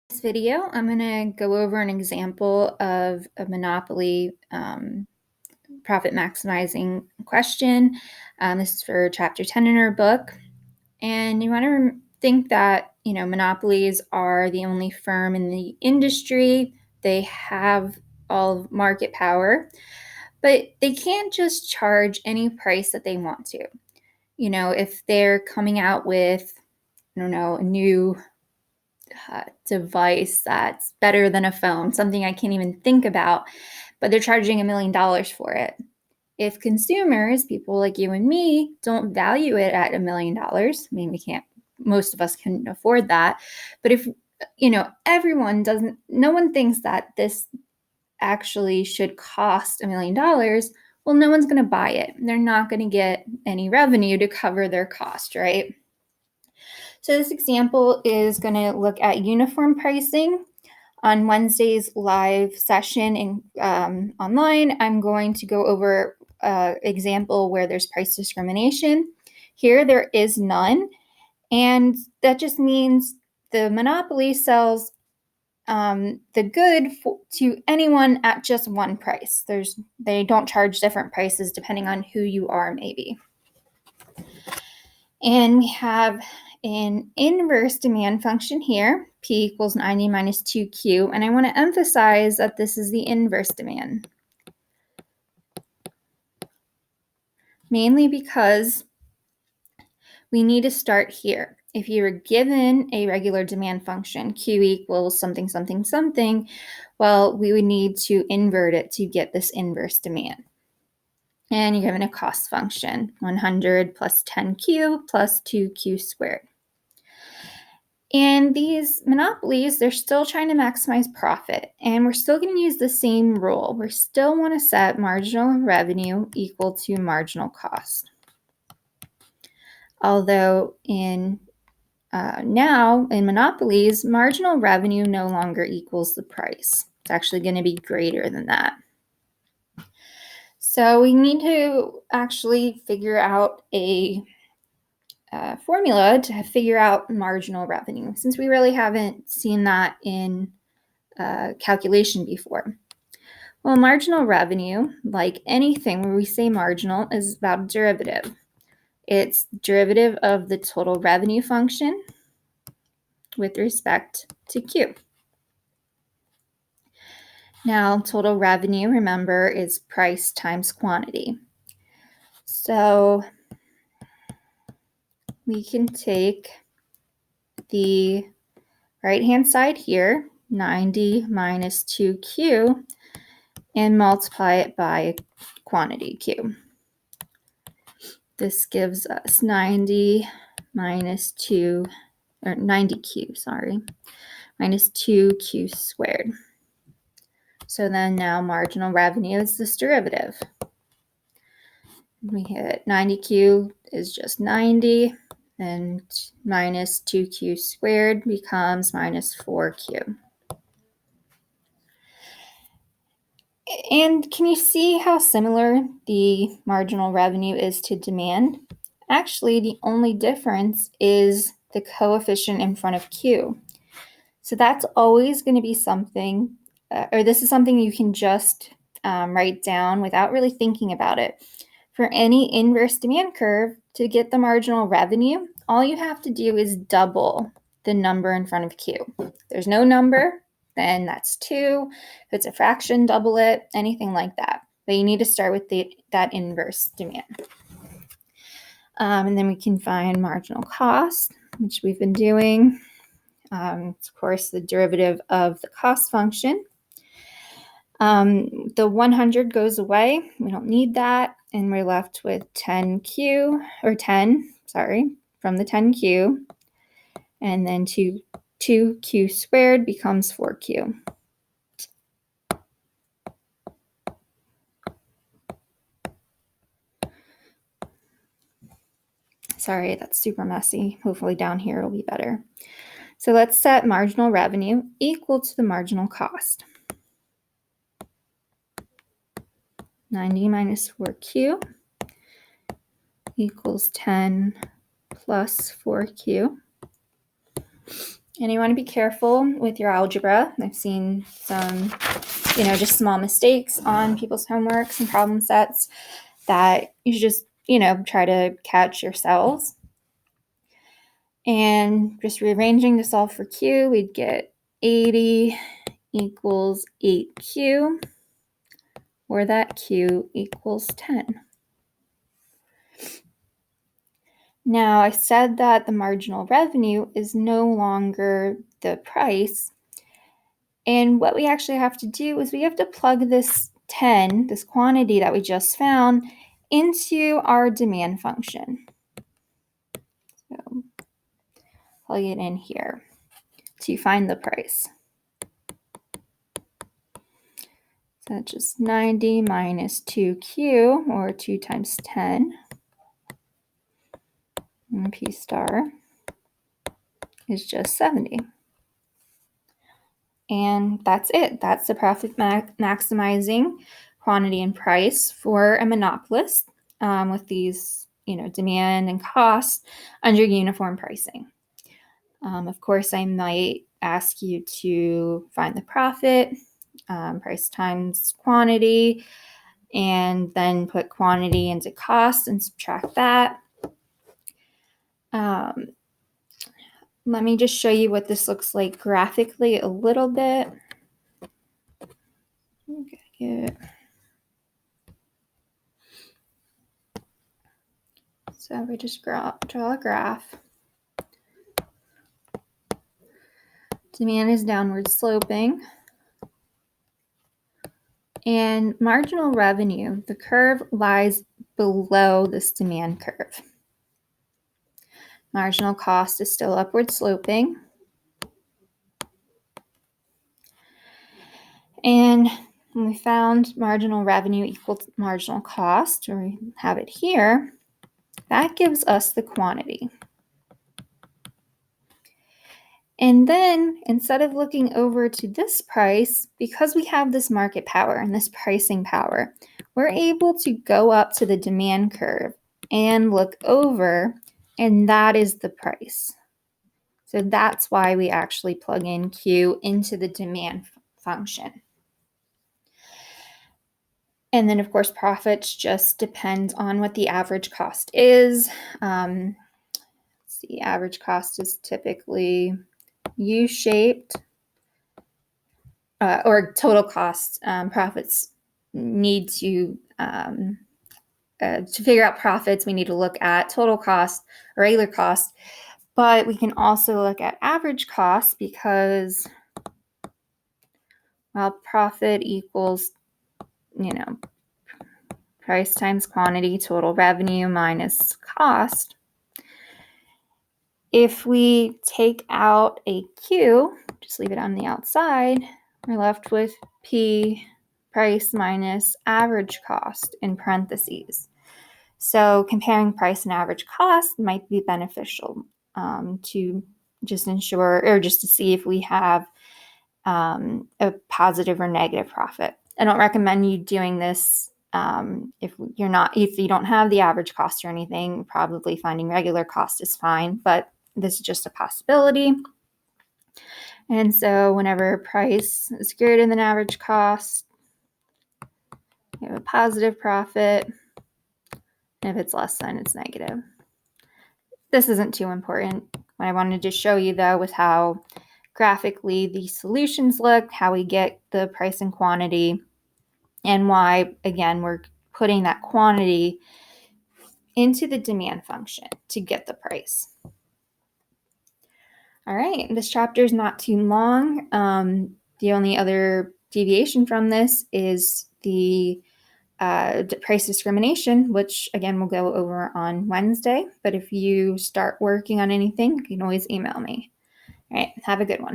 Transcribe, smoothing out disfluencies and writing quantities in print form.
This video, I'm going to go over an example of a monopoly profit maximizing question. This is for chapter 10 in our book. And you want to think that, monopolies are the only firm in the industry. They have all of market power, but they can't just charge any price that they want to. If they're coming out with, a new device that's better than a phone, something I can't even think about, but they're charging $1 million for it. If consumers, people like you and me, don't value it at $1 million, most of us can afford that. But if, everyone doesn't, no one thinks that this actually should cost $1 million, well, no one's going to buy it. They're not going to get any revenue to cover their cost, right? So this example is going to look at uniform pricing. On Wednesday's live session online, I'm going to go over an example where there's price discrimination. Here, there is none, and that just means the monopoly sells the good to anyone at just one price. They don't charge different prices depending on who you are, maybe. And we have an inverse demand function here, P equals 90 minus 2Q. And I want to emphasize that this is the inverse demand, mainly because we need to start here. If you were given a regular demand function, Q equals something, something, something, well, we would need to invert it to get this inverse demand. And you're given a cost function, 100 plus 10Q plus 2Q squared. And these monopolies, they're still trying to maximize profit, and we're still going to use the same rule. We still want to set marginal revenue equal to marginal cost. Although now in monopolies, marginal revenue no longer equals the price. It's actually going to be greater than that. So we need to actually figure out a formula to figure out marginal revenue, since we really haven't seen that in calculation before. Well, marginal revenue, like anything where we say marginal, is about derivative. It's derivative of the total revenue function with respect to Q. Now, total revenue, remember, is price times quantity. So we can take the right-hand side here, 90 minus 2Q, and multiply it by quantity Q. This gives us 90 minus 2, or 90Q, sorry, minus 2Q squared. So then now marginal revenue is this derivative. We hit 90Q is just 90, and minus 2Q squared becomes minus 4Q. And can you see how similar the marginal revenue is to demand? Actually, the only difference is the coefficient in front of Q. So that's always going to be something, or this is something you can just write down without really thinking about it. For any inverse demand curve, to get the marginal revenue, all you have to do is double the number in front of Q. If there's no number, then that's 2. If it's a fraction, double it, anything like that. But you need to start with that inverse demand. And then we can find marginal cost, which we've been doing. It's, of course, the derivative of the cost function. The 100 goes away. We don't need that. And we're left with 10Q, or 10, sorry, from the 10Q. And then 2Q squared becomes 4Q. Sorry, that's super messy. Hopefully down here it'll be better. So let's set marginal revenue equal to the marginal cost. 90 minus 4Q equals 10 plus 4Q. And you want to be careful with your algebra. I've seen some, just small mistakes on people's homeworks and problem sets that you should just, try to catch yourselves. And just rearranging to solve for Q, we'd get 80 equals 8Q, or that Q equals 10. Now, I said that the marginal revenue is no longer the price. And what we actually have to do is we have to plug this 10, this quantity that we just found, into our demand function. So plug it in here to find the price. So that's just 90 minus 2Q, or 2 times 10. And P star is just 70. And that's it. That's the profit maximizing quantity and price for a monopolist with these, demand and cost under uniform pricing. Of course, I might ask you to find the profit, price times quantity, and then put quantity into cost and subtract that. Let me just show you what this looks like graphically a little bit. Okay. So we just draw a graph. Demand is downward sloping. And marginal revenue, the curve lies below this demand curve. Marginal cost is still upward sloping. And when we found marginal revenue equals marginal cost, or we have it here, that gives us the quantity. And then instead of looking over to this price, because we have this market power and this pricing power, we're able to go up to the demand curve and look over, and that is the price. So that's why we actually plug in Q into the demand function. And then, of course, profits just depend on what the average cost is. Let's see, average cost is typically U-shaped, or total cost. Profits need to figure out profits, we need to look at total cost or regular cost, but we can also look at average cost because, well, profit equals, price times quantity, total revenue minus cost. If we take out a Q, just leave it on the outside, we're left with P, price minus average cost in parentheses. So comparing price and average cost might be beneficial to just ensure, or just to see if we have a positive or negative profit. I don't recommend you doing this if you don't have the average cost or anything. Probably finding regular cost is fine, but this is just a possibility. And so whenever price is greater than average cost, you have a positive profit. And if it's less than, it's negative. This isn't too important. What I wanted to show you, though, was how graphically the solutions look, how we get the price and quantity, and why, again, we're putting that quantity into the demand function to get the price. All right, this chapter is not too long. The only other deviation from this is the price discrimination, which again we'll go over on Wednesday. But if you start working on anything, you can always email me. All right, have a good one.